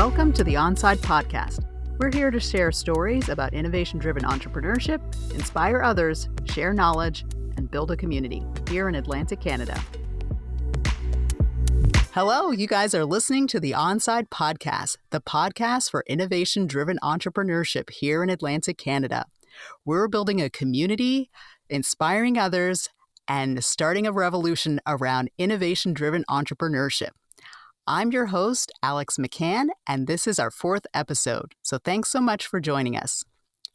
Welcome to the Onside Podcast. We're here to share stories about innovation-driven entrepreneurship, inspire others, share knowledge, and build a community here in Atlantic Canada. Hello, you guys are listening to the Onside Podcast, the podcast for innovation-driven entrepreneurship here in Atlantic Canada. We're building a community, inspiring others, and starting a revolution around innovation-driven entrepreneurship. I'm your host, Alex McCann, and this is our 4th episode, so thanks so much for joining us.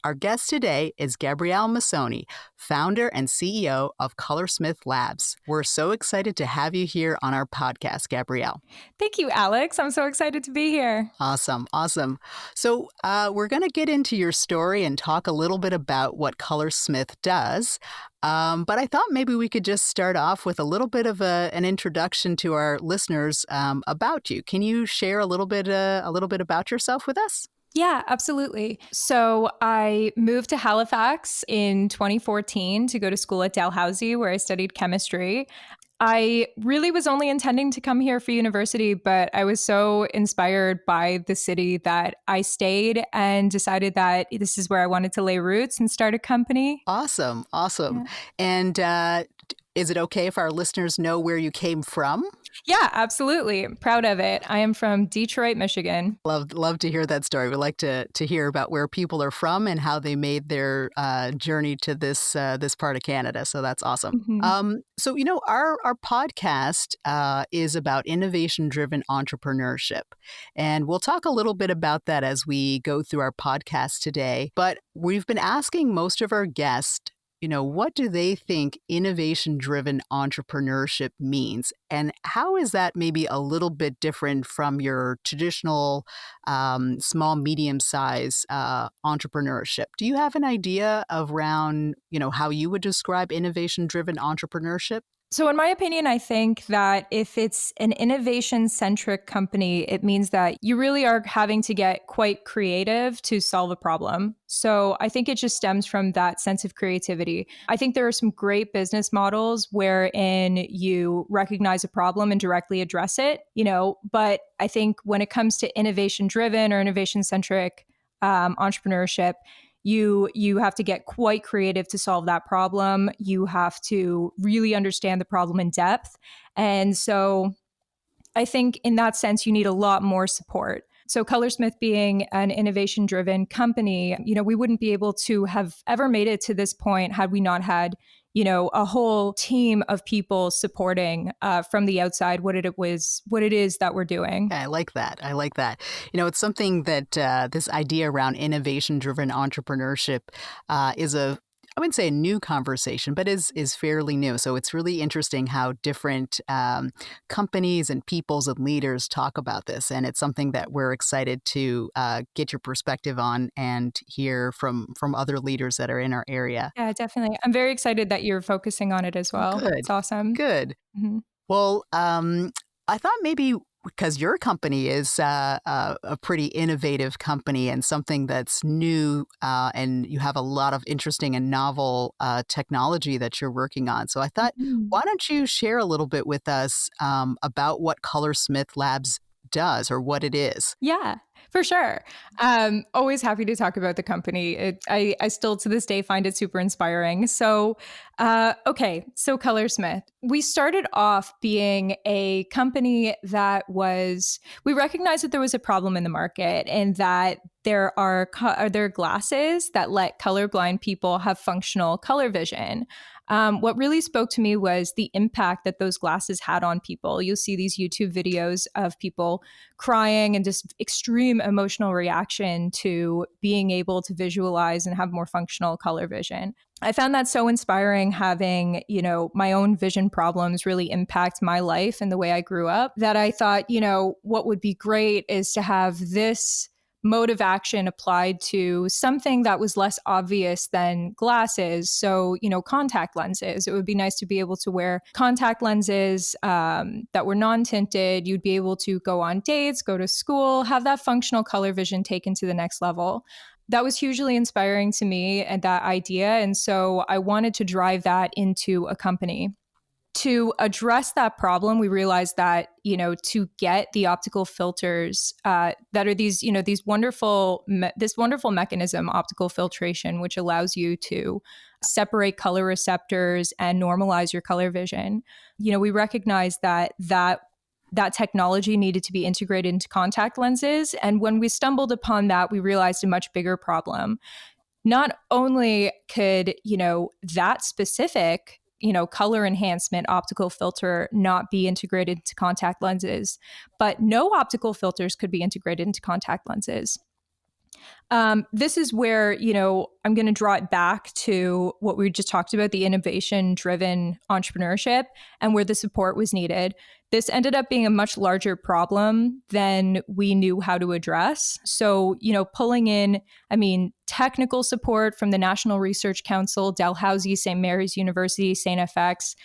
Our guest today is Gabrielle Masone, founder and CEO of Coloursmith Labs. We're so excited to have you here on our podcast, Gabrielle. Thank you, Alex. I'm so excited to be here. Awesome. So we're going to get into your story and talk a little bit about what Coloursmith does. But I thought maybe we could just start off with a little bit of an introduction to our listeners about you. Can you share a little bit about yourself with us? Yeah, absolutely. So I moved to Halifax in 2014 to go to school at Dalhousie, where I studied chemistry. I really was only intending to come here for university, but I was so inspired by the city that I stayed and decided that this is where I wanted to lay roots and start a company. Awesome. Yeah. And is it okay if our listeners know where you came from? Yeah, absolutely. I'm proud of it. I am from Detroit, Michigan. Love to hear that story. We like to hear about where people are from and how they made their journey to this part of Canada. So that's awesome. Mm-hmm. So our podcast is about innovation-driven entrepreneurship, and we'll talk a little bit about that as we go through our podcast today. But we've been asking most of our guests, what do they think innovation-driven entrepreneurship means? And how is that maybe a little bit different from your traditional small, medium-size entrepreneurship? Do you have an idea around, how you would describe innovation-driven entrepreneurship? So in my opinion, I think that if it's an innovation-centric company, it means that you really are having to get quite creative to solve a problem. So I think it just stems from that sense of creativity. I think there are some great business models wherein you recognize a problem and directly address it, but I think when it comes to innovation-driven or innovation-centric entrepreneurship, you have to get quite creative to solve that problem. You have to really understand the problem in depth. And so I think in that sense, you need a lot more support. So Coloursmith being an innovation-driven company, we wouldn't be able to have ever made it to this point had we not had a whole team of people supporting from the outside what it is that we're doing. I like that. It's something that this idea around innovation-driven entrepreneurship is I wouldn't say a new conversation, but is fairly new. So it's really interesting how different companies and peoples and leaders talk about this. And it's something that we're excited to get your perspective on and hear from other leaders that are in our area. Yeah, definitely. I'm very excited that you're focusing on it as well. Good. It's awesome. Good. Mm-hmm. Well, I thought maybe because your company is a pretty innovative company and something that's new, and you have a lot of interesting and novel technology that you're working on. So I thought, why don't you share a little bit with us about what Coloursmith Labs does or what it is? Yeah, for sure. Always happy to talk about the company. I still to this day find it super inspiring. So, so Coloursmith. We started off being a company we recognized that there was a problem in the market and that there are glasses that let colorblind people have functional color vision. What really spoke to me was the impact that those glasses had on people. You'll see these YouTube videos of people crying and just extreme emotional reaction to being able to visualize and have more functional color vision. I found that so inspiring, having, my own vision problems really impact my life and the way I grew up, that I thought, what would be great is to have this mode of action applied to something that was less obvious than glasses. So, contact lenses. It would be nice to be able to wear contact lenses that were non-tinted. You'd be able to go on dates, go to school, have that functional color vision taken to the next level. That was hugely inspiring to me and that idea. And so I wanted to drive that into a company. to address that problem, we realized that, to get the optical filters that are these, these this wonderful mechanism, optical filtration, which allows you to separate color receptors and normalize your color vision. We recognized that technology needed to be integrated into contact lenses. And when we stumbled upon that, we realized a much bigger problem. Not only could, that specific, color enhancement optical filter not be integrated into contact lenses, but no optical filters could be integrated into contact lenses. This is where, I'm going to draw it back to what we just talked about, the innovation-driven entrepreneurship and where the support was needed. This ended up being a much larger problem than we knew how to address. So, pulling in, technical support from the National Research Council, Dalhousie, St. Mary's University, St. FX,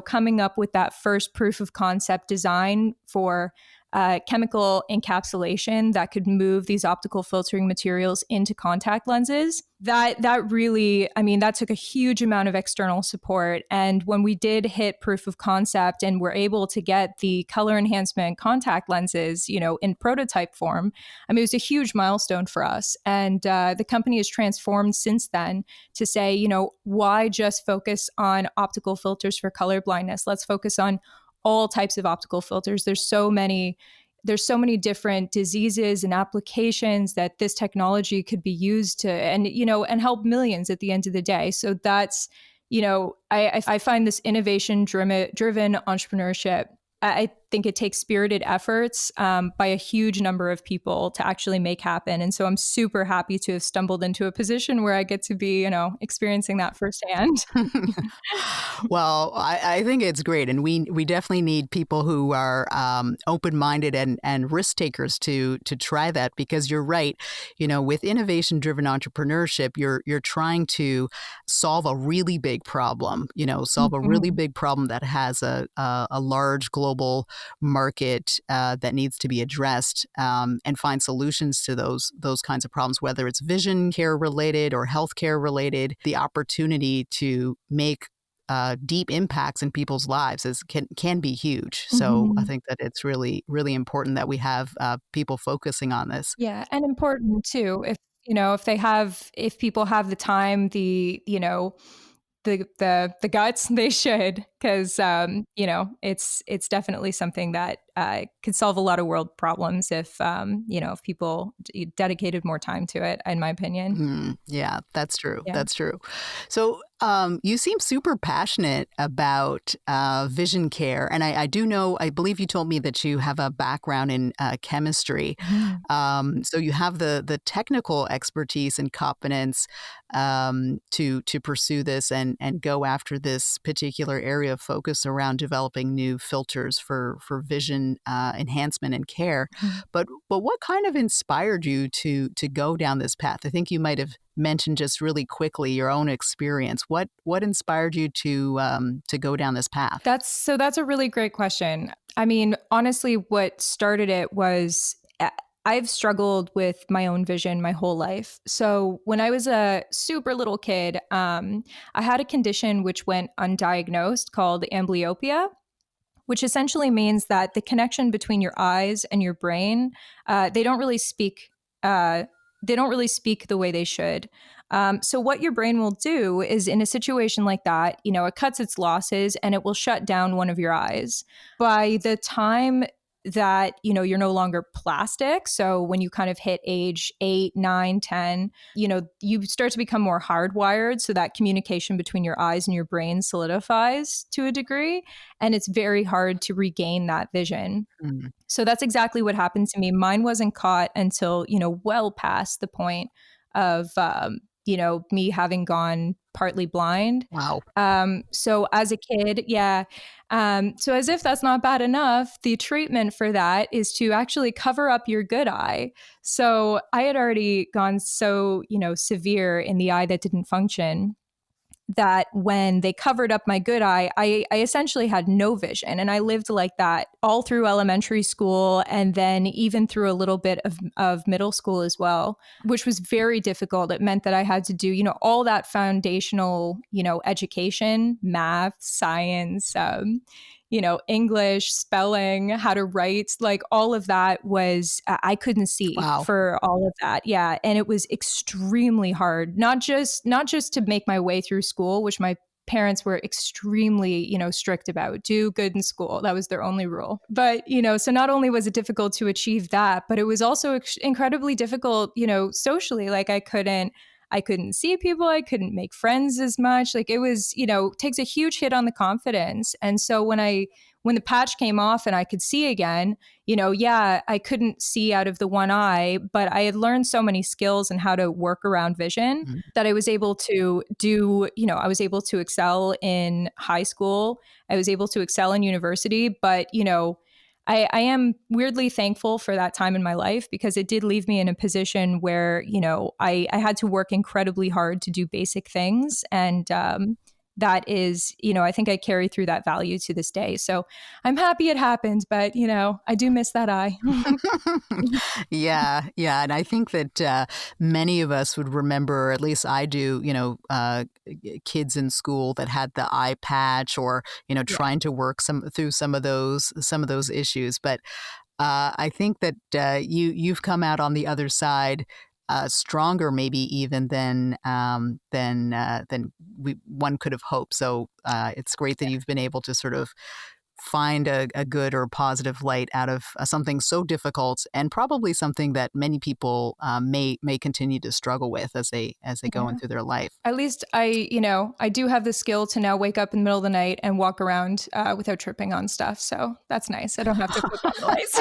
coming up with that first proof of concept design for chemical encapsulation that could move these optical filtering materials into contact lenses. That really, that took a huge amount of external support. And when we did hit proof of concept and were able to get the color enhancement contact lenses, in prototype form, it was a huge milestone for us. And the company has transformed since then to say, why just focus on optical filters for color blindness? Let's focus on all types of optical filters. There's so many different diseases and applications that this technology could be used to, and help millions at the end of the day. So that's, I find this innovation driven entrepreneurship. I think it takes spirited efforts by a huge number of people to actually make happen. And so I'm super happy to have stumbled into a position where I get to be, experiencing that firsthand. Well, I think it's great. And we definitely need people who are open-minded and risk takers to try that, because you're right. With innovation-driven entrepreneurship, you're trying to solve a really big problem, solve a really big problem that has a large global market that needs to be addressed, and find solutions to those kinds of problems, whether it's vision care related or healthcare related. The opportunity to make deep impacts in people's lives can be huge. So I think that it's really, really important that we have people focusing on this. Yeah, and important too, if people have the time, the guts, they should, because it's definitely something that could solve a lot of world problems if people dedicated more time to it, in my opinion. Yeah, that's true. Yeah. That's true. So you seem super passionate about vision care. And I do know, I believe you told me that you have a background in chemistry. So you have the technical expertise and competence to pursue this and go after this particular area of focus around developing new filters for vision enhancement and care. But what kind of inspired you to go down this path? I think you might have mentioned just really quickly your own experience. What inspired you to go down this path? That's a really great question. Honestly, what started it was I've struggled with my own vision my whole life. So when I was a super little kid, I had a condition which went undiagnosed called amblyopia, which essentially means that the connection between your eyes and your brain, they don't really speak. They don't really speak the way they should. So what your brain will do is, in a situation like that, it cuts its losses and it will shut down one of your eyes. By the time that, you're no longer plastic, so when you kind of hit age 8, 9, 10, you start to become more hardwired, so that communication between your eyes and your brain solidifies to a degree, and it's very hard to regain that vision. So that's exactly what happened to me. Mine wasn't caught until, well past the point of, me having gone partly blind. Wow. So as a kid, yeah. So as if that's not bad enough, the treatment for that is to actually cover up your good eye. So I had already gone so, severe in the eye that didn't function that when they covered up my good eye, I essentially had no vision. And I lived like that all through elementary school and then even through a little bit of middle school as well, which was very difficult. It meant that I had to do, all that foundational, education, math, science, English, spelling, how to write, like all of that was, I couldn't see Wow. for all of that. Yeah. And it was extremely hard, not just to make my way through school, which my parents were extremely, strict about. Do good in school. That was their only rule. But, so not only was it difficult to achieve that, but it was also incredibly difficult, socially. Like I couldn't see people. I couldn't make friends as much. Like it was, takes a huge hit on the confidence. And so when the patch came off and I could see again, I couldn't see out of the one eye, but I had learned so many skills and how to work around vision that I was able to do, I was able to excel in high school. I was able to excel in university, but, I am weirdly thankful for that time in my life because it did leave me in a position where, I had to work incredibly hard to do basic things. And that is, I think I carry through that value to this day. So I'm happy it happened, but, I do miss that eye. Yeah. And I think that many of us would remember, or at least I do, kids in school that had the eye patch or, trying to work through some of those issues. But I think that you've come out on the other side stronger, maybe even than one could have hoped. So it's great that you've been able to sort of find a good or positive light out of something so difficult, and probably something that many people may continue to struggle with as they go into their life. At least I do have the skill to now wake up in the middle of the night and walk around without tripping on stuff. So that's nice. I don't have to flip on the lights.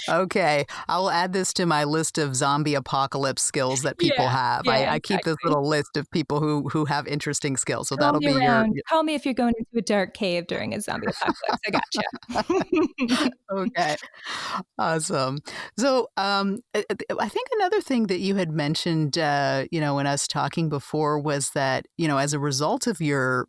Okay, I will add this to my list of zombie apocalypse skills that people have. I keep this little list of people who have interesting skills. So that'll be Call me if you're going into a dark cave during a zombie apocalypse. I gotcha. Okay. Awesome. So I think another thing that you had mentioned, in us talking before was that, as a result of your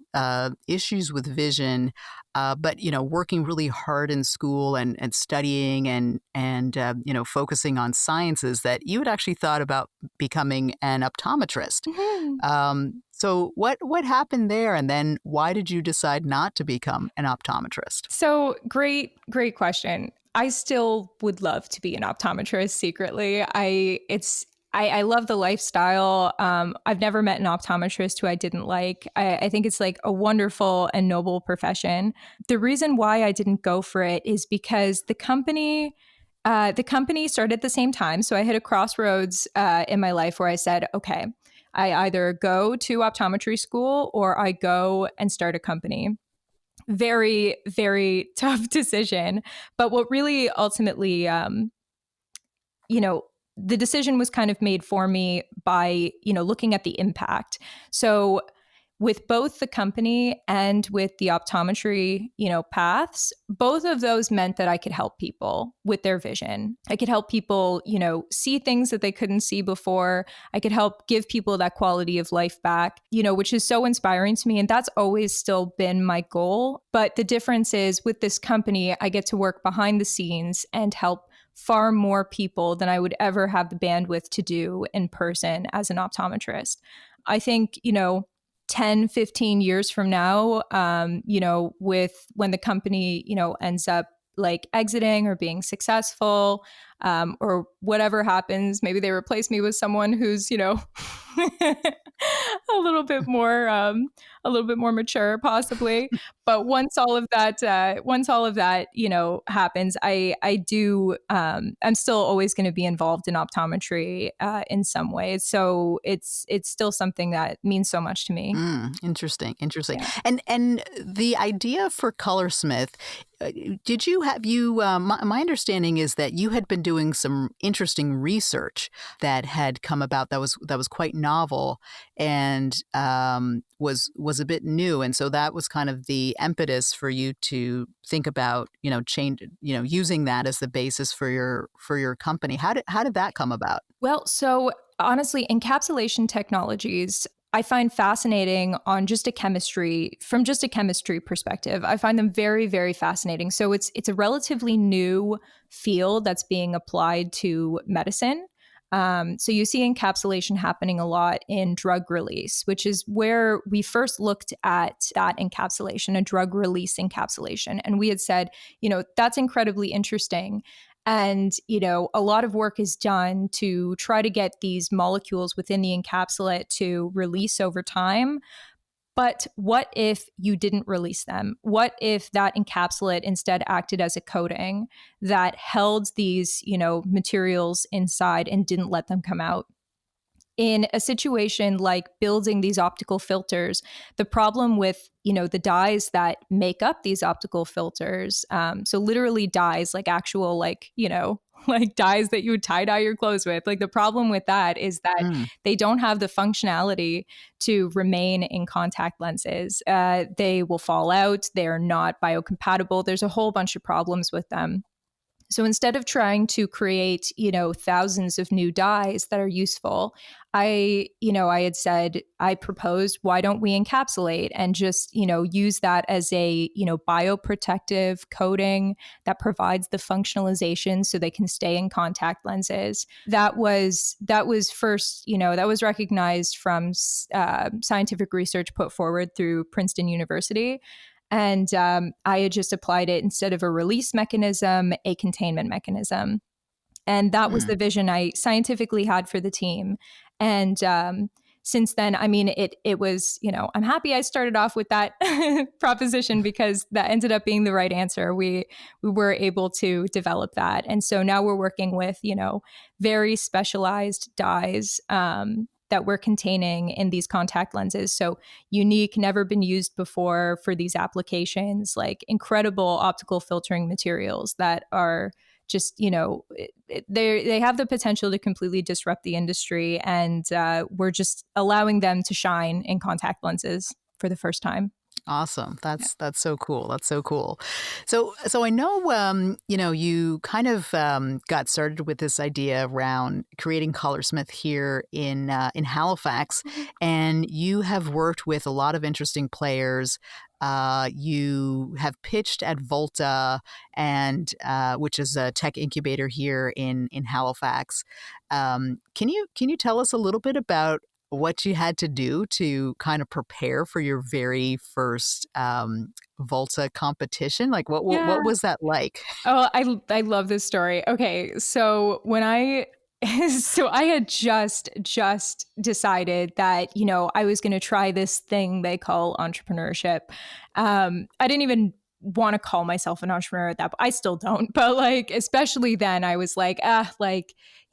issues with vision, but, working really hard in school and studying and focusing on sciences, that you had actually thought about becoming an optometrist. Mm-hmm. So what happened there? And then why did you decide not to become an optometrist? So great question. I still would love to be an optometrist secretly. I love the lifestyle. I've never met an optometrist who I didn't like. I think it's like a wonderful and noble profession. The reason why I didn't go for it is because the company started at the same time. So I hit a crossroads in my life where I said, okay, I either go to optometry school or I go and start a company. Very, very tough decision. But what really ultimately, the decision was kind of made for me by, looking at the impact. So with both the company and with the optometry, paths, both of those meant that I could help people with their vision. I could help people, see things that they couldn't see before. I could help give people that quality of life back, which is so inspiring to me. And that's always still been my goal. But the difference is with this company, I get to work behind the scenes and help far more people than I would ever have the bandwidth to do in person as an optometrist. I think, 10, 15 years from now, with when the company, ends up like exiting or being successful, or whatever happens, maybe they replace me with someone who's, a little bit more mature, possibly. But once all of that, happens, I do, I'm still always going to be involved in optometry in some ways. So it's still something that means so much to me. Interesting. Yeah. And the idea for Coloursmith, did you have my understanding is that you had been doing some interesting research that had come about that was quite novel and was a bit new, and so that was kind of the the impetus for you to think about, change, using that as the basis for your company? How did that come about? Well, so honestly, encapsulation technologies I find fascinating from just a chemistry perspective. I find them very, very fascinating. So it's a relatively new field that's being applied to medicine. So you see encapsulation happening a lot in drug release, which is where we first looked at that encapsulation, a drug release encapsulation. And we had said, that's incredibly interesting. And, a lot of work is done to try to get these molecules within the encapsulate to release over time. But what if you didn't release them? What if that encapsulate instead acted as a coating that held these, materials inside and didn't let them come out? In a situation like building these optical filters, the problem with the dyes that make up these optical filters, so literally dyes like actual like dyes that you would tie dye your clothes with, like the problem with that is that they don't have the functionality to remain in contact lenses. They will fall out. They're not biocompatible. There's a whole bunch of problems with them. So instead of trying to create, thousands of new dyes that are useful, I had said, I proposed, why don't we encapsulate and just, use that as a, bioprotective coating that provides the functionalization so they can stay in contact lenses. That was first, that was recognized from scientific research put forward through Princeton University. And I had just applied it instead of a release mechanism, a containment mechanism. And that was the vision I scientifically had for the team. And since then, I mean, it was, I'm happy I started off with that proposition because that ended up being the right answer. We were able to develop that. And so now we're working with, very specialized dyes that we're containing in these contact lenses. So unique, never been used before for these applications, like incredible optical filtering materials that are just, they have the potential to completely disrupt the industry. And we're just allowing them to shine in contact lenses for the first time. Awesome. That's so cool. That's so cool. So I know, you kind of got started with this idea around creating Coloursmith here in Halifax, and you have worked with a lot of interesting players. You have pitched at Volta, and which is a tech incubator here in Halifax. Can you tell us a little bit about what you had to do to kind of prepare for your very first Volta competition? Like what was that like? Oh, I love this story. Okay, so when I had just decided that, I was going to try this thing they call entrepreneurship. I didn't even want to call myself an entrepreneur at that point. I still don't, but like, especially then I was like, I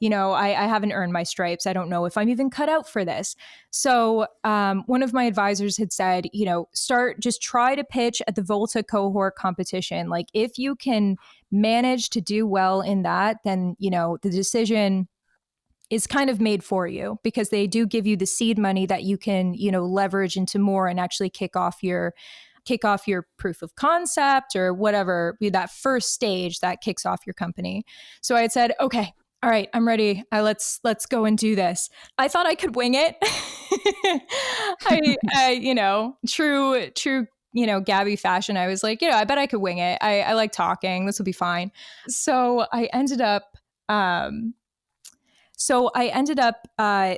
haven't earned my stripes. I don't know if I'm even cut out for this. So one of my advisors had said, just try to pitch at the Volta cohort competition. Like if you can manage to do well in that, then, the decision is kind of made for you because they do give you the seed money that you can, leverage into more and actually kick off your proof of concept or whatever, that first stage that kicks off your company. So I had said, okay, all right, I'm ready. Let's go and do this. I thought I could wing it. True, Gabby fashion. I was like, I bet I could wing it. I like talking. This will be fine. So I ended up,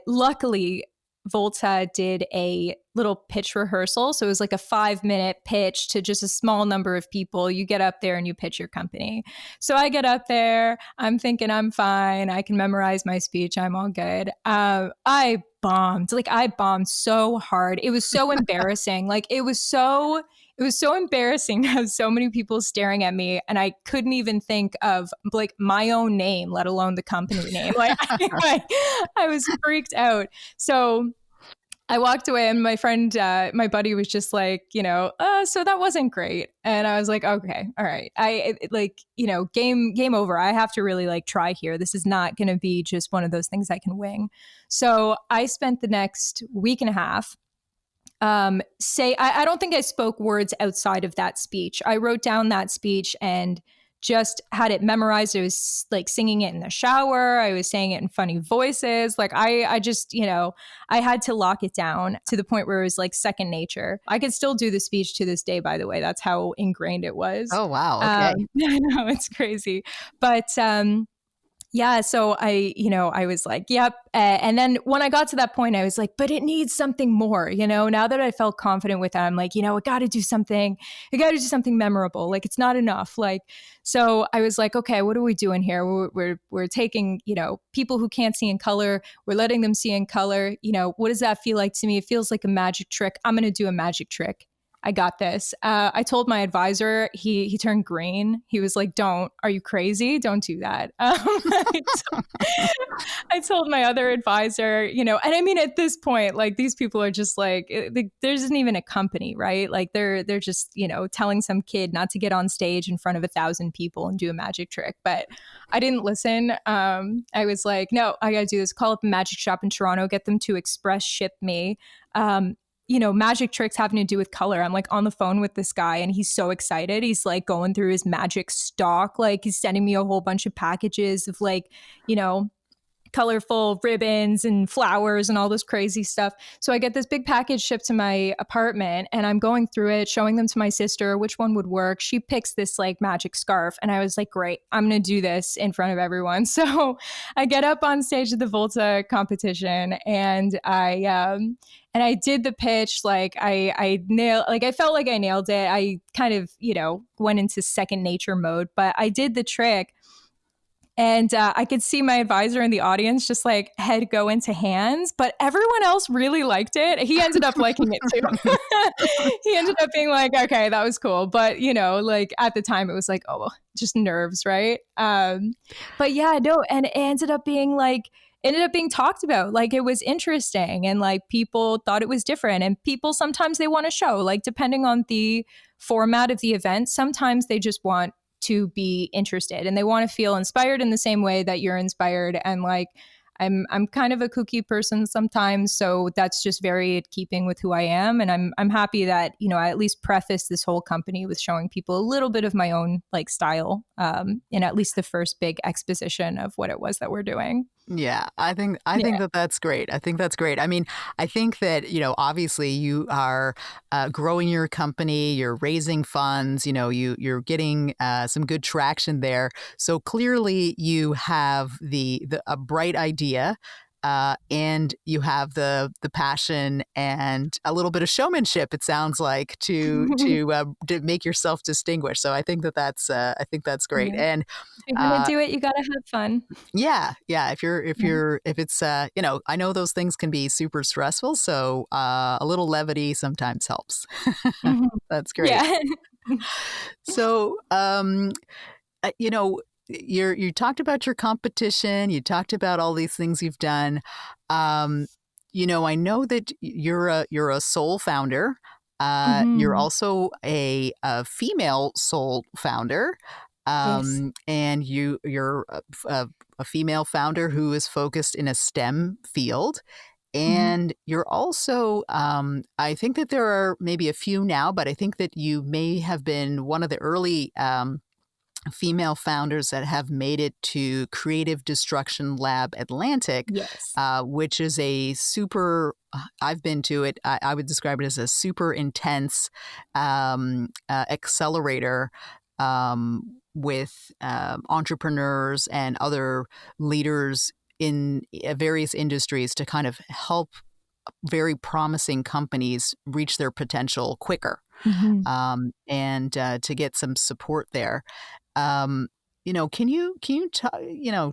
luckily, Volta did a little pitch rehearsal. So it was like a 5-minute pitch to just a small number of people. You get up there and you pitch your company. So I get up there. I'm thinking I'm fine. I can memorize my speech. I'm all good. I bombed. I bombed so hard. It was so embarrassing. It was so embarrassing to have so many people staring at me, and I couldn't even think of my own name, let alone the company name. I was freaked out. So I walked away, and my friend, my buddy, was just like, so that wasn't great. And I was like, okay, all right, game over. I have to really try here. This is not going to be just one of those things I can wing. So I spent the next week and a half I don't think I spoke words outside of that speech. I wrote down that speech and just had it memorized. I was like singing it in the shower. I was saying it in funny voices. Like I just, I had to lock it down to the point where it was like second nature. I could still do the speech to this day, by the way. That's how ingrained it was. Oh, wow. Okay. I know, it's crazy. But yeah, so I was like, yep. And then when I got to that point, I was like, but it needs something more, now that I felt confident with that, I'm like, I got to do something. I got to do something memorable. Like, it's not enough. Like, so I was like, okay, what are we doing here? We're taking, people who can't see in color, we're letting them see in color. What does that feel like to me? It feels like a magic trick. I'm going to do a magic trick. I got this. I told my advisor, he turned green. He was like, are you crazy? Don't do that. I told my other advisor, and I mean, at this point, like these people are just like, there isn't even a company, right? Like they're just, telling some kid not to get on stage in front of 1,000 people and do a magic trick. But I didn't listen. I was like, no, I got to do this. Call up a magic shop in Toronto, get them to express ship me. Magic tricks having to do with color. I'm like on the phone with this guy and he's so excited. He's like going through his magic stock. Like he's sending me a whole bunch of packages of like, colorful ribbons and flowers and all this crazy stuff. So I get this big package shipped to my apartment and I'm going through it, showing them to my sister, which one would work. She picks this like magic scarf and I was like, great, I'm going to do this in front of everyone. So I get up on stage at the Volta competition and I did the pitch. Like I felt like I nailed it. I kind of, went into second nature mode, but I did the trick. And I could see my advisor in the audience just like head go into hands, but everyone else really liked it. He ended up liking it too. He ended up being like, okay, that was cool. But, like at the time it was like, oh, just nerves, right? But yeah, no. And it ended up being talked about. Like it was interesting and like people thought it was different. And people sometimes they want to show, like depending on the format of the event, sometimes they just want to be interested and they want to feel inspired in the same way that you're inspired. And like I'm kind of a kooky person sometimes, so that's just very in keeping with who I am. And I'm happy that I at least preface this whole company with showing people a little bit of my own like style in at least the first big exposition of what it was that we're doing. Yeah, I think that's great. I think that's great. I mean, I think that, obviously you are growing your company, you're raising funds, you're getting some good traction there. So clearly you have a bright idea. And you have the passion and a little bit of showmanship. It sounds like to make yourself distinguished. So I think that's great. Yeah. And if you're gonna do it, you gotta have fun. Yeah. If it's I know those things can be super stressful. So a little levity sometimes helps. Mm-hmm. That's great. Yeah. So you talked about your competition. You talked about all these things you've done. I know that you're a sole founder. Mm-hmm. You're also a female sole founder. Yes. And you're a female founder who is focused in a STEM field. And you're also, I think that there are maybe a few now, but I think that you may have been one of the early female founders that have made it to Creative Destruction Lab Atlantic, yes. Which is a super, I've been to it, I would describe it as a super intense accelerator with entrepreneurs and other leaders in various industries to kind of help very promising companies reach their potential quicker. And to get some support there. Can you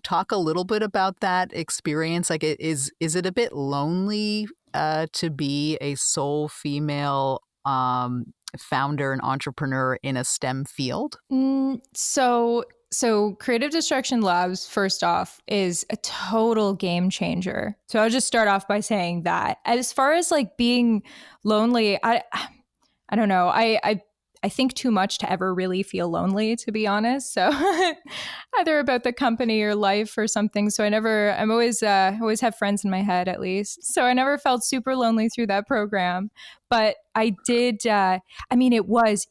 talk a little bit about that experience? Like, is it a bit lonely to be a sole female founder and entrepreneur in a STEM field? So Creative Destruction Labs, first off, is a total game changer. So I'll just start off by saying that. As far as like being lonely, I don't know. I think too much to ever really feel lonely, to be honest. So either about the company or life or something. So I'm always have friends in my head at least. So I never felt super lonely through that program. But I did, it was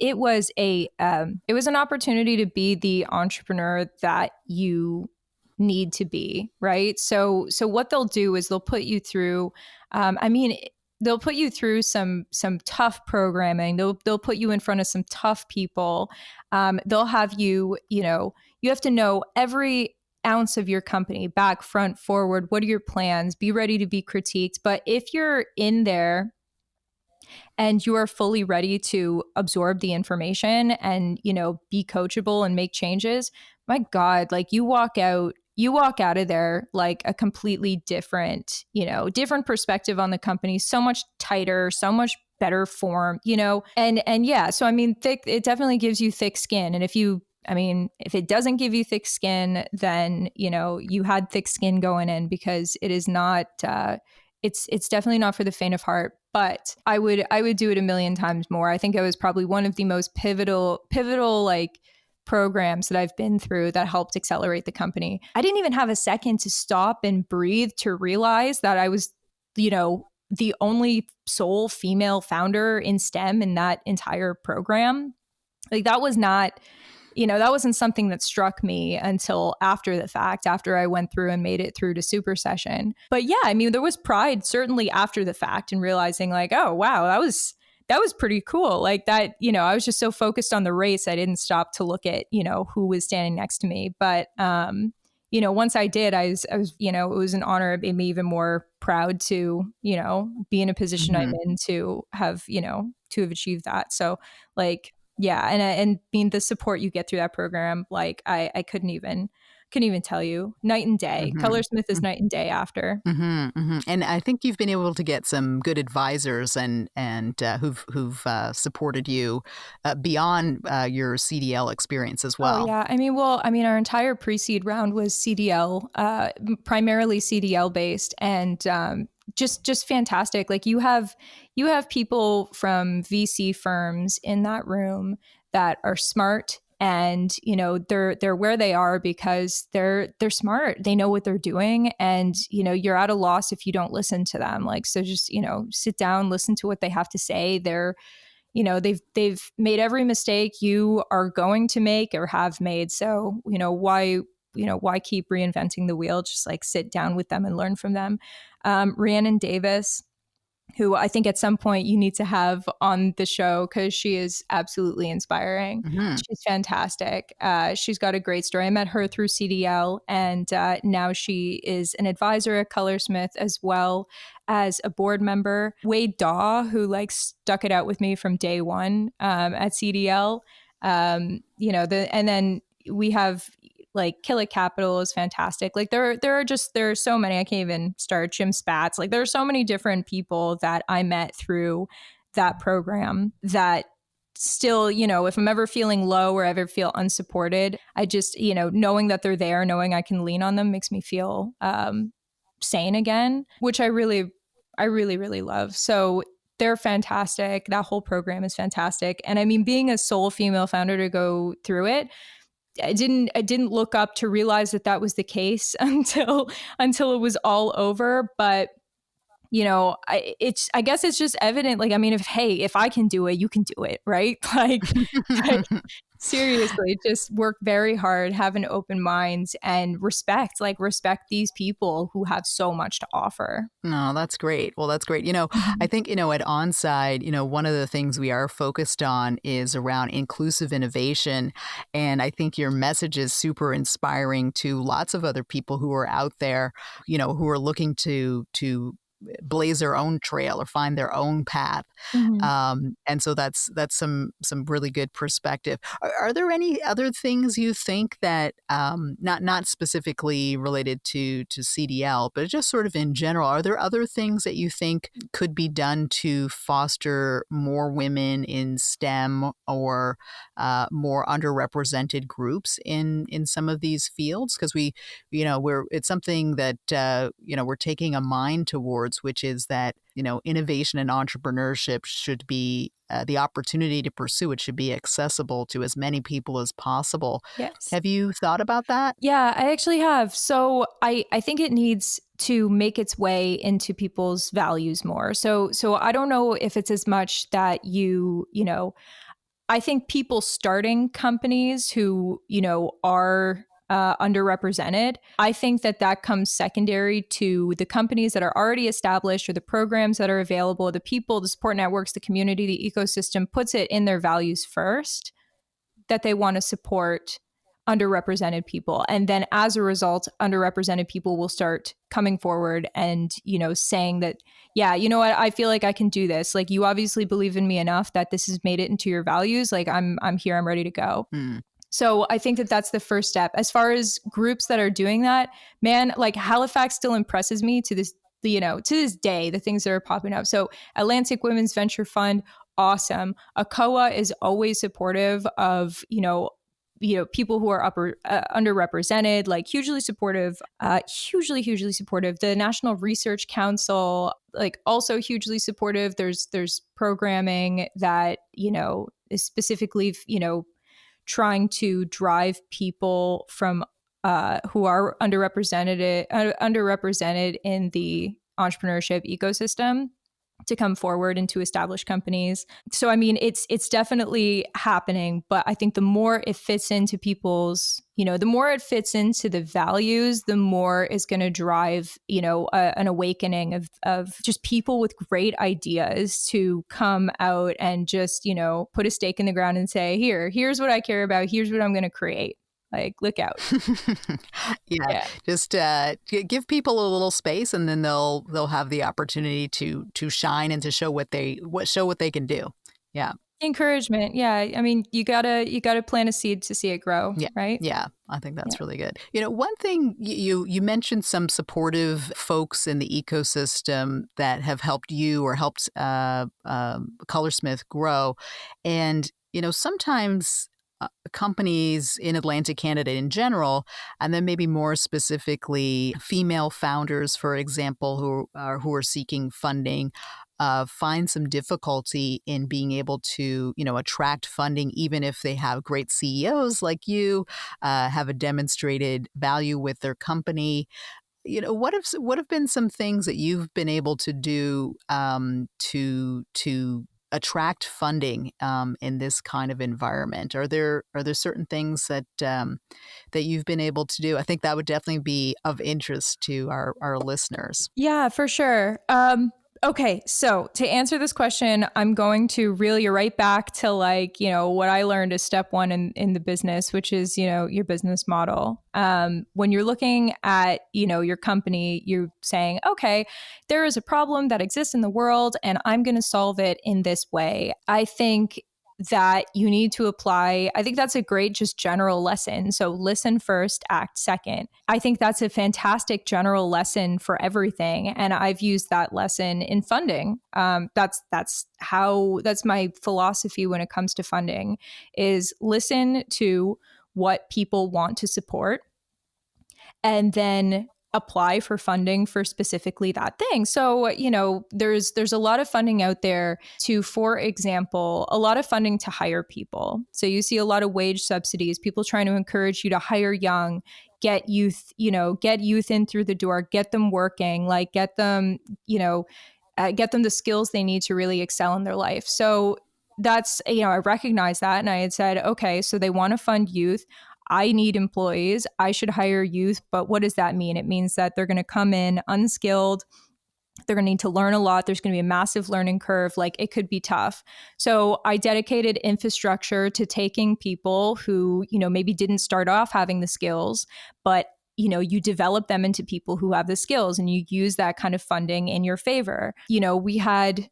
an opportunity to be the entrepreneur that you need to be, right? So what they'll do is they'll put you through, they'll put you through some tough programming. They'll put you in front of some tough people. They'll have you, you have to know every ounce of your company, back, front, forward. What are your plans? Be ready to be critiqued. But if you're in there and you are fully ready to absorb the information and, be coachable and make changes, my God, like you walk out of there like a completely different, different perspective on the company, so much tighter, so much better form, and yeah. So, it definitely gives you thick skin. And if it doesn't give you thick skin, then, you had thick skin going in, because it is not, it's definitely not for the faint of heart. But I would do it a million times more. I think it was probably one of the most pivotal like programs that I've been through that helped accelerate the company. I didn't even have a second to stop and breathe to realize that I was, the only sole female founder in STEM in that entire program. Like that was not, that wasn't something that struck me until after the fact, after I went through and made it through to super session. But yeah, there was pride certainly after the fact and realizing like, oh, wow, that was pretty cool. Like that, I was just so focused on the race, I didn't stop to look at, who was standing next to me. But, once I did, I was, it was an honor. It made me even more proud to, be in a position I'm in to have, to have achieved that. So like, yeah. And being the support you get through that program, like I couldn't even tell you, night and day. Coloursmith is night and day after. And I think you've been able to get some good advisors and who've supported you beyond your CDL experience as well. Oh, yeah. Our entire pre-seed round was CDL, primarily CDL based, and just fantastic. Like you have people from VC firms in that room that are smart, and they're where they are because they're smart. They know what they're doing, and you're at a loss if you don't listen to them. Like, so just sit down, listen to what they have to say. They've made every mistake you are going to make or have made. So why keep reinventing the wheel? Just like sit down with them and learn from them. Rhiannon Davis, who I think at some point you need to have on the show because she is absolutely inspiring. She's fantastic. She's got a great story. I met her through CDL, and now she is an advisor at Coloursmith as well as a board member. Wade Daw, who like stuck it out with me from day one at CDL. And then we have like Kill It Capital is fantastic. Like there are so many. I can't even start. Jim Spatz. Like there are so many different people that I met through that program that still, if I'm ever feeling low or ever feel unsupported, I just, knowing that they're there, knowing I can lean on them makes me feel sane again, which I really, really love. So they're fantastic. That whole program is fantastic. And being a sole female founder to go through it, I didn't look up to realize that was the case until it was all over. But I guess it's just evident. Like, if I can do it, you can do it, right? Like seriously, just work very hard, have an open mind, and respect these people who have so much to offer. No, that's great. Well, that's great. I think, at Onside, one of the things we are focused on is around inclusive innovation. And I think your message is super inspiring to lots of other people who are out there, who are looking to blaze their own trail or find their own path. And so that's some really good perspective. Are there any other things you think that not specifically related to CDL, but just sort of in general, are there other things that you think could be done to foster more women in STEM or more underrepresented groups in some of these fields? Because it's something that we're taking a mind towards towards, which is that, innovation and entrepreneurship should be the opportunity to pursue it should be accessible to as many people as possible. Yes. Have you thought about that? Yeah, I actually have. So I think it needs to make its way into people's values more. So I don't know if it's as much that I think people starting companies who, are underrepresented, I think that comes secondary to the companies that are already established or the programs that are available, the people, the support networks, the community, the ecosystem puts it in their values first that they want to support underrepresented people. And then as a result, underrepresented people will start coming forward and, saying that, yeah, you know what, I feel like I can do this. Like, you obviously believe in me enough that this has made it into your values. Like, I'm here, I'm ready to go. So I think that that's the first step. As far as groups that are doing that, man, like Halifax still impresses me to this, to this day, the things that are popping up. So Atlantic Women's Venture Fund, awesome. ACOA is always supportive of, people who are underrepresented, like hugely supportive, hugely supportive. The National Research Council, like also hugely supportive. There's programming that, is specifically, trying to drive people from who are underrepresented in the entrepreneurship ecosystem to come forward and to establish companies. So I mean, it's definitely happening, but I think the more it fits into people's, the more it fits into the values, the more is going to drive, an awakening of just people with great ideas to come out and just, put a stake in the ground and say, here's what I care about. Here's what I'm going to create. Like, look out. Yeah. Just give people a little space, and then they'll have the opportunity to shine and to show what they can do. Yeah. Encouragement. Yeah. I mean, you gotta plant a seed to see it grow. Yeah. Right. Yeah. I think that's really good. One thing you mentioned some supportive folks in the ecosystem that have helped you or helped Coloursmith grow, and sometimes companies in Atlantic Canada in general, and then maybe more specifically female founders, for example, who are seeking funding, find some difficulty in being able to, attract funding, even if they have great CEOs like you, have a demonstrated value with their company. What have been some things that you've been able to do to attract funding in this kind of environment? Are there certain things that you've been able to do? I think that would definitely be of interest to our listeners. Yeah, for sure. Okay, so to answer this question, I'm going to reel you right back to what I learned as step one in the business, which is, your business model. When you're looking at, your company, you're saying, okay, there is a problem that exists in the world and I'm going to solve it in this way. I think that you need to apply. I think that's a great just general lesson. So listen first, act second. I think that's a fantastic general lesson for everything. And I've used that lesson in funding. That's my philosophy when it comes to funding is listen to what people want to support and then apply for funding for specifically that thing. So, there's a lot of funding out there to, for example, a lot of funding to hire people. So you see a lot of wage subsidies, people trying to encourage you to hire young, get youth in through the door, get them working, get them the skills they need to really excel in their life. So that's, I recognize that. And I had said, okay, so they want to fund youth. I need employees. I should hire youth. But what does that mean? It means that they're going to come in unskilled. They're going to need to learn a lot. There's going to be a massive learning curve. It could be tough. So I dedicated infrastructure to taking people who, maybe didn't start off having the skills, but you develop them into people who have the skills and you use that kind of funding in your favor. We had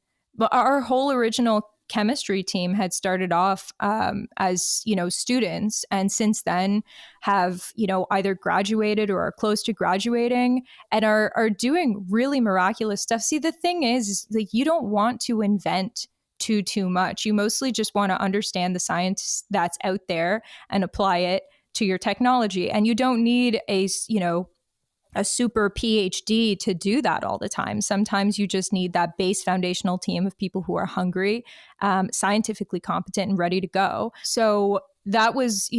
our whole original chemistry team had started off as students, and since then have either graduated or are close to graduating and are doing really miraculous stuff. See, the thing is you don't want to invent too much. You mostly just want to understand the science that's out there and apply it to your technology. And you don't need a a super PhD to do that all the time. Sometimes you just need that base foundational team of people who are hungry, scientifically competent, and ready to go. So that was,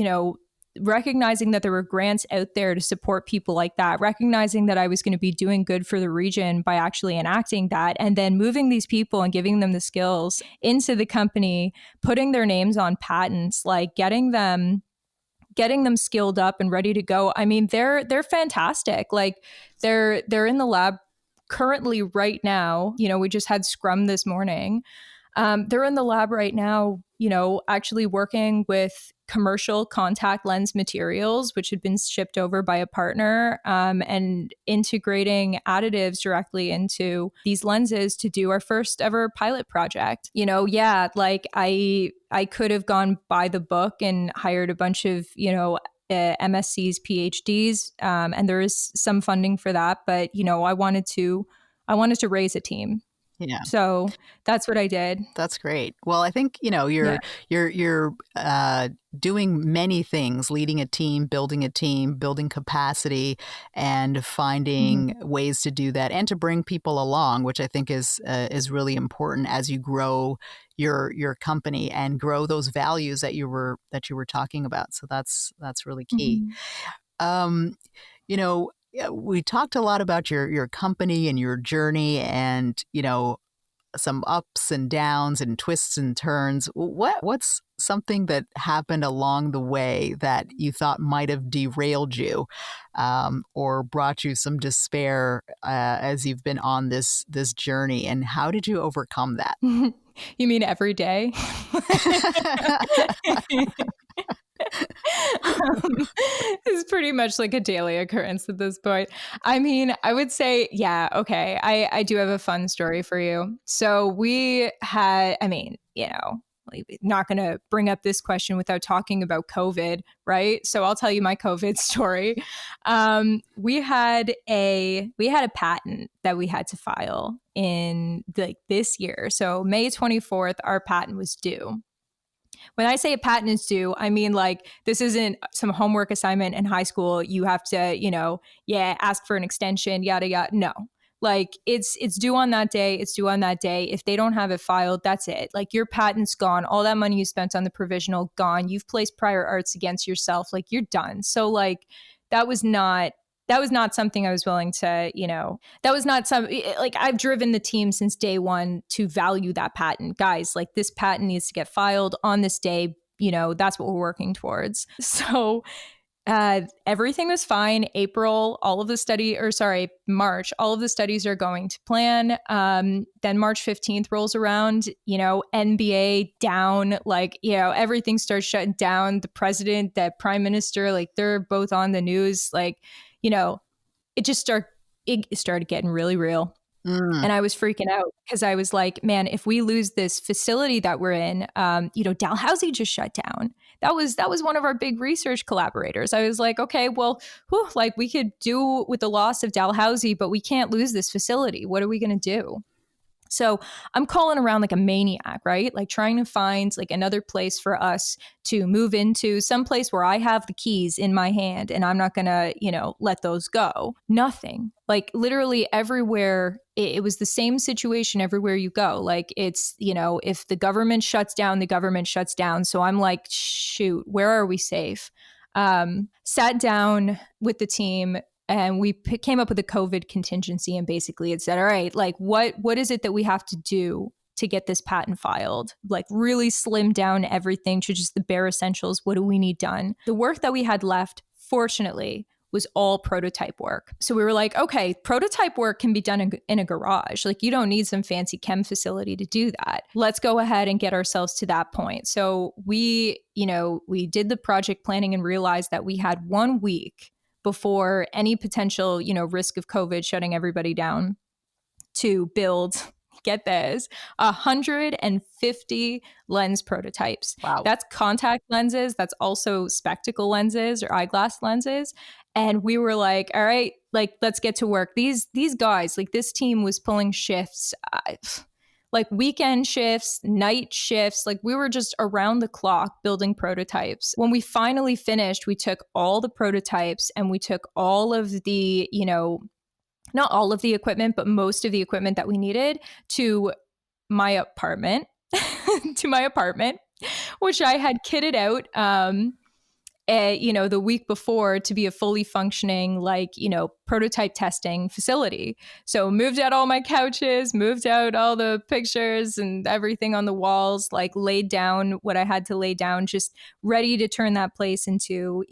recognizing that there were grants out there to support people like that, recognizing that I was going to be doing good for the region by actually enacting that, and then moving these people and giving them the skills into the company, putting their names on patents, like getting them skilled up and ready to go. I mean, they're fantastic. Like they're in the lab currently right now. We just had Scrum this morning. They're in the lab right now, actually working with commercial contact lens materials, which had been shipped over by a partner, and integrating additives directly into these lenses to do our first ever pilot project. Like I could have gone by the book and hired a bunch of, MSCs, PhDs, and there is some funding for that. But, I wanted to raise a team. Yeah. So that's what I did. That's great. Well, I think, you're doing many things, leading a team, building capacity, and finding ways to do that and to bring people along, which I think is really important as you grow your company and grow those values that you were talking about. So that's really key. We talked a lot about your company and your journey and, some ups and downs and twists and turns. What's something that happened along the way that you thought might have derailed you, or brought you some despair as you've been on this journey? And how did you overcome that? You mean every day? It's pretty much like a daily occurrence at this point. I mean, I would say, yeah, okay. I do have a fun story for you. So we had, not going to bring up this question without talking about COVID, right? So I'll tell you my COVID story. We had a patent that we had to file in this year. So May 24th, our patent was due. When I say a patent is due, I mean, like, this isn't some homework assignment in high school. You have to, ask for an extension, yada, yada. No, like it's due on that day. It's due on that day. If they don't have it filed, that's it. Like your patent's gone. All that money you spent on the provisional, gone. You've placed prior arts against yourself. Like you're done. So like that was not something I was willing to, that was not like I've driven the team since day one to value that patent. Guys, like this patent needs to get filed on this day. That's what we're working towards. So everything was fine. March, all of the studies are going to plan. Then March 15th rolls around, NBA down, everything starts shutting down. The president, the prime minister, like they're both on the news, like, it started getting really real. And I was freaking out because I was like, man, if we lose this facility that we're in, Dalhousie just shut down. That was one of our big research collaborators. I was like, okay, well, we could do with the loss of Dalhousie, but we can't lose this facility. What are we going to do? So I'm calling around like a maniac, right? Like trying to find like another place for us to move into, some place where I have the keys in my hand and I'm not going to, let those go. Nothing. Like literally everywhere, it was the same situation everywhere you go. Like it's, if the government shuts down, the government shuts down. So I'm like, shoot, where are we safe? Sat down with the team. And we came up with a COVID contingency, and basically it said, all right, like what is it that we have to do to get this patent filed? Like really slim down everything to just the bare essentials. What do we need done? The work that we had left, fortunately, was all prototype work. So we were like, okay, prototype work can be done in a garage. Like you don't need some fancy chem facility to do that. Let's go ahead and get ourselves to that point. So we did the project planning and realized that we had 1 week before any potential, risk of COVID shutting everybody down to build, get this, 150 lens prototypes. Wow. That's contact lenses. That's also spectacle lenses or eyeglass lenses. And we were like, all right, like, let's get to work. These guys, like this team was pulling shifts, like weekend shifts, night shifts. Like we were just around the clock building prototypes. When we finally finished, we took all the prototypes and we took all of the, not all of the equipment, but most of the equipment that we needed to my apartment, which I had kitted out, the week before to be a fully functioning, prototype testing facility. So moved out all my couches, moved out all the pictures and everything on the walls, like laid down what I had to lay down, just ready to turn that place into,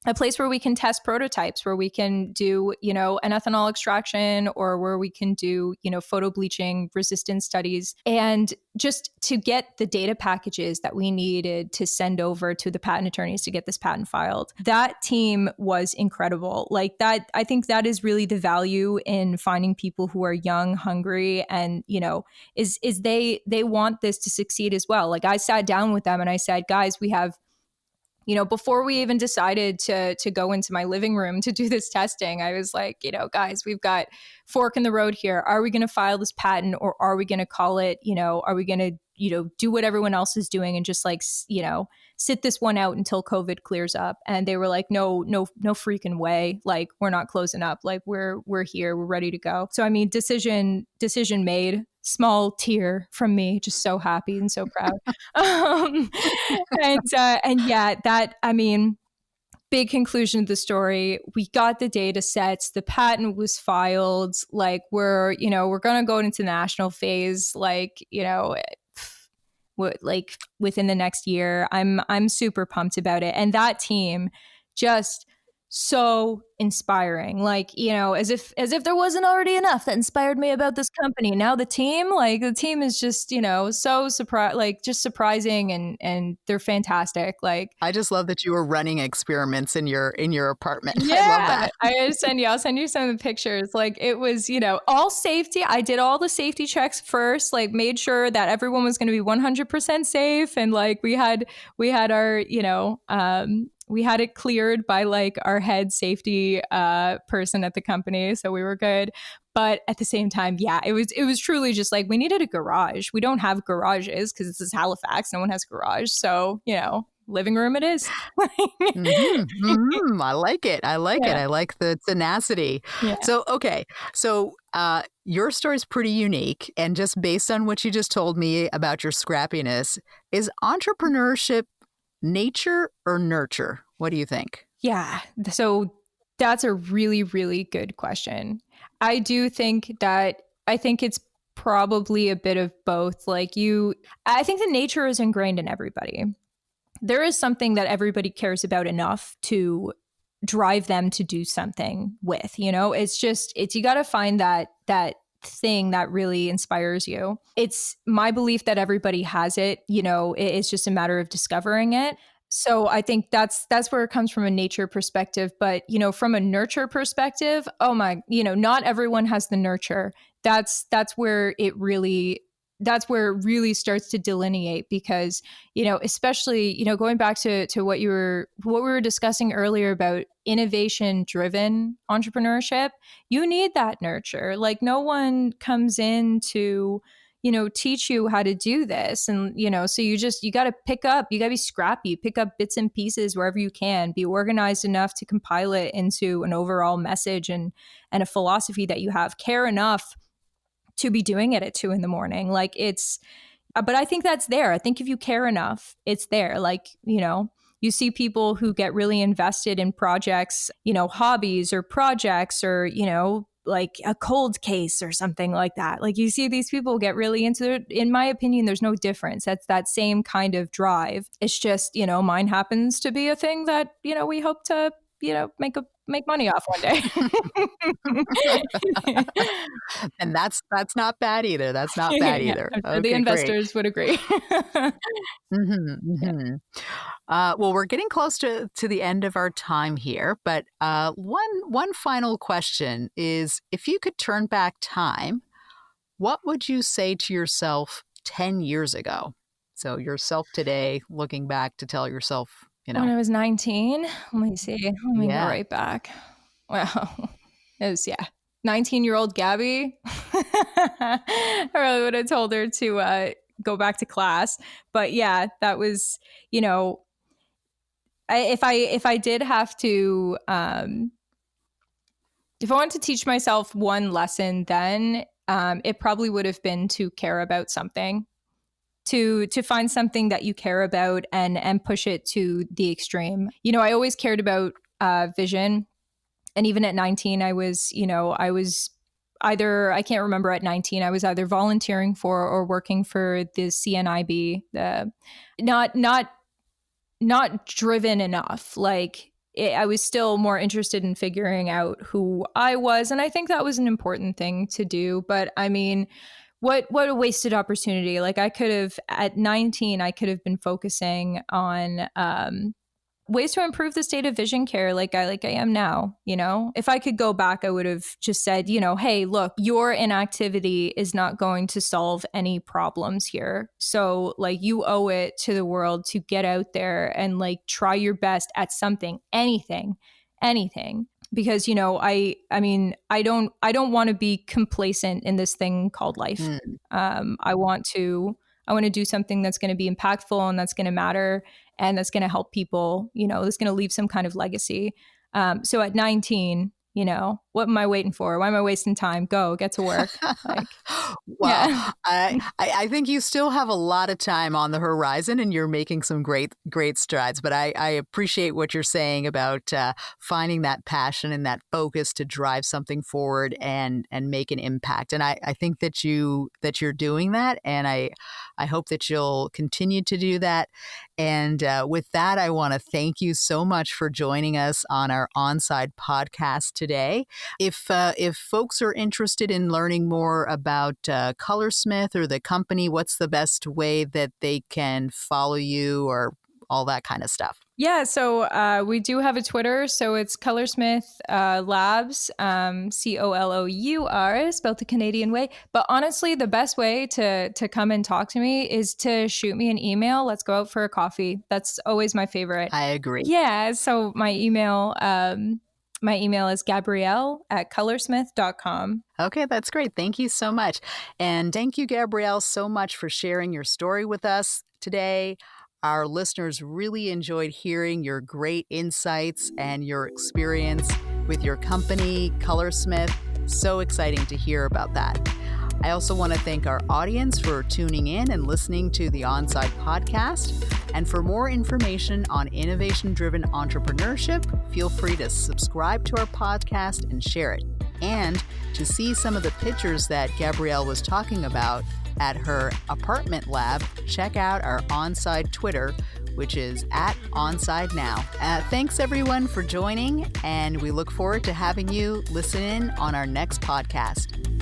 a place where we can test prototypes, where we can do, an ethanol extraction, or where we can do, photo bleaching resistance studies, and just to get the data packages that we needed to send over to the patent attorneys to get this patent filed. That team was incredible. Like that, I think that is really the value in finding people who are young, hungry, and, is they want this to succeed as well. Like I sat down with them and I said, guys, we have, before we even decided to go into my living room to do this testing, I was like, guys, we've got fork in the road here. Are we going to file this patent, or are we going to call it, are we going to, do what everyone else is doing and just like, sit this one out until COVID clears up? And they were like, no freaking way. Like, we're not closing up. Like we're here. We're ready to go. So, I mean, decision made. Small tear from me, just so happy and so proud. And yeah, that, I mean, big conclusion of the story. We got the data sets, the patent was filed, like we're going to go into national phase, like within the next year. I'm super pumped about it. And that team just so inspiring, as if there wasn't already enough that inspired me about this company. Now the team is just, so just surprising, and they're fantastic. Like, I just love that you were running experiments in your apartment. Yeah, I love that. I'll send you some of the pictures. Like it was, all safety. I did all the safety checks first, like made sure that everyone was going to be 100% safe. And like we had our, we had it cleared by like our head safety person at the company, so we were good. But at the same time, yeah, it was truly just like we needed a garage. We don't have garages because this is Halifax. No one has a garage, so living room it is. I like it. I like it. I like the tenacity. Yeah. So okay, your story's pretty unique, and just based on what you just told me about your scrappiness, is entrepreneurship nature or nurture? What do you think? Yeah. So that's a really, really good question. I think it's probably a bit of both. I think the nature is ingrained in everybody. There is something that everybody cares about enough to drive them to do something with, you got to find that thing that really inspires you. It's my belief that everybody has it, it's just a matter of discovering it. So I think that's where it comes from a nature perspective. But, from a nurture perspective, not everyone has the nurture. That's where it really starts to delineate, because, especially, going back to what we were discussing earlier about innovation driven entrepreneurship, you need that nurture. Like no one comes in to, teach you how to do this. And, so you got to be scrappy, pick up bits and pieces wherever you can, be organized enough to compile it into an overall message and a philosophy that you have, care enough to be doing it at 2 a.m. But I think that's there. I think if you care enough, it's there. You see people who get really invested in projects, hobbies or projects, or, like a cold case or something like that. Like you see these people get really into it. In my opinion, there's no difference. That's that same kind of drive. It's just, mine happens to be a thing that, we hope to, make money off one day. And that's not bad either. That's not bad either. I'm sure the investors would agree. Well, we're getting close to the end of our time here, but one final question is, if you could turn back time, what would you say to yourself 10 years ago? So yourself today, looking back to tell yourself, when I was 19, let me see. Let me go right back. Well, it was, 19-year-old Gabby, I really would have told her to go back to class. But yeah, that was, if I did have to, if I wanted to teach myself one lesson, then it probably would have been to care about something, to find something that you care about and push it to the extreme. I always cared about vision. And even at 19, I was either, I can't remember at 19, I was either volunteering for or working for the CNIB, not driven enough. I was still more interested in figuring out who I was. And I think that was an important thing to do. But I mean, what a wasted opportunity. I could have, at 19, I could have been focusing on ways to improve the state of vision care like I am now. If I could go back, I would have just said, hey, look, your inactivity is not going to solve any problems here. So you owe it to the world to get out there and try your best at something, anything. Because, I don't want to be complacent in this thing called life. I want to do something that's going to be impactful and that's going to matter and that's going to help people, that's going to leave some kind of legacy. So at 19, what am I waiting for? Why am I wasting time? Go, get to work. Well, yeah. I think you still have a lot of time on the horizon and you're making some great strides. But I appreciate what you're saying about finding that passion and that focus to drive something forward and make an impact. And I think that you're doing that. And I hope that you'll continue to do that. And with that, I want to thank you so much for joining us on our Onside podcast today. If folks are interested in learning more about Coloursmith or the company, what's the best way that they can follow you or all that kind of stuff? Yeah, so we do have a Twitter, so it's Coloursmith Labs, COLOUR, spelled the Canadian way. But honestly, the best way to come and talk to me is to shoot me an email. Let's go out for a coffee. That's always my favorite. I agree. Yeah, so my email is Gabbrielle@coloursmith.com. Okay, that's great. Thank you so much. And thank you, Gabrielle, so much for sharing your story with us today. Our listeners really enjoyed hearing your great insights and your experience with your company, Coloursmith. So exciting to hear about that. I also want to thank our audience for tuning in and listening to the Onside podcast. And for more information on innovation-driven entrepreneurship, feel free to subscribe to our podcast and share it. And to see some of the pictures that Gabrielle was talking about at her apartment lab, check out our Onside Twitter, which is @OnsideNow. Thanks everyone for joining, and we look forward to having you listen in on our next podcast.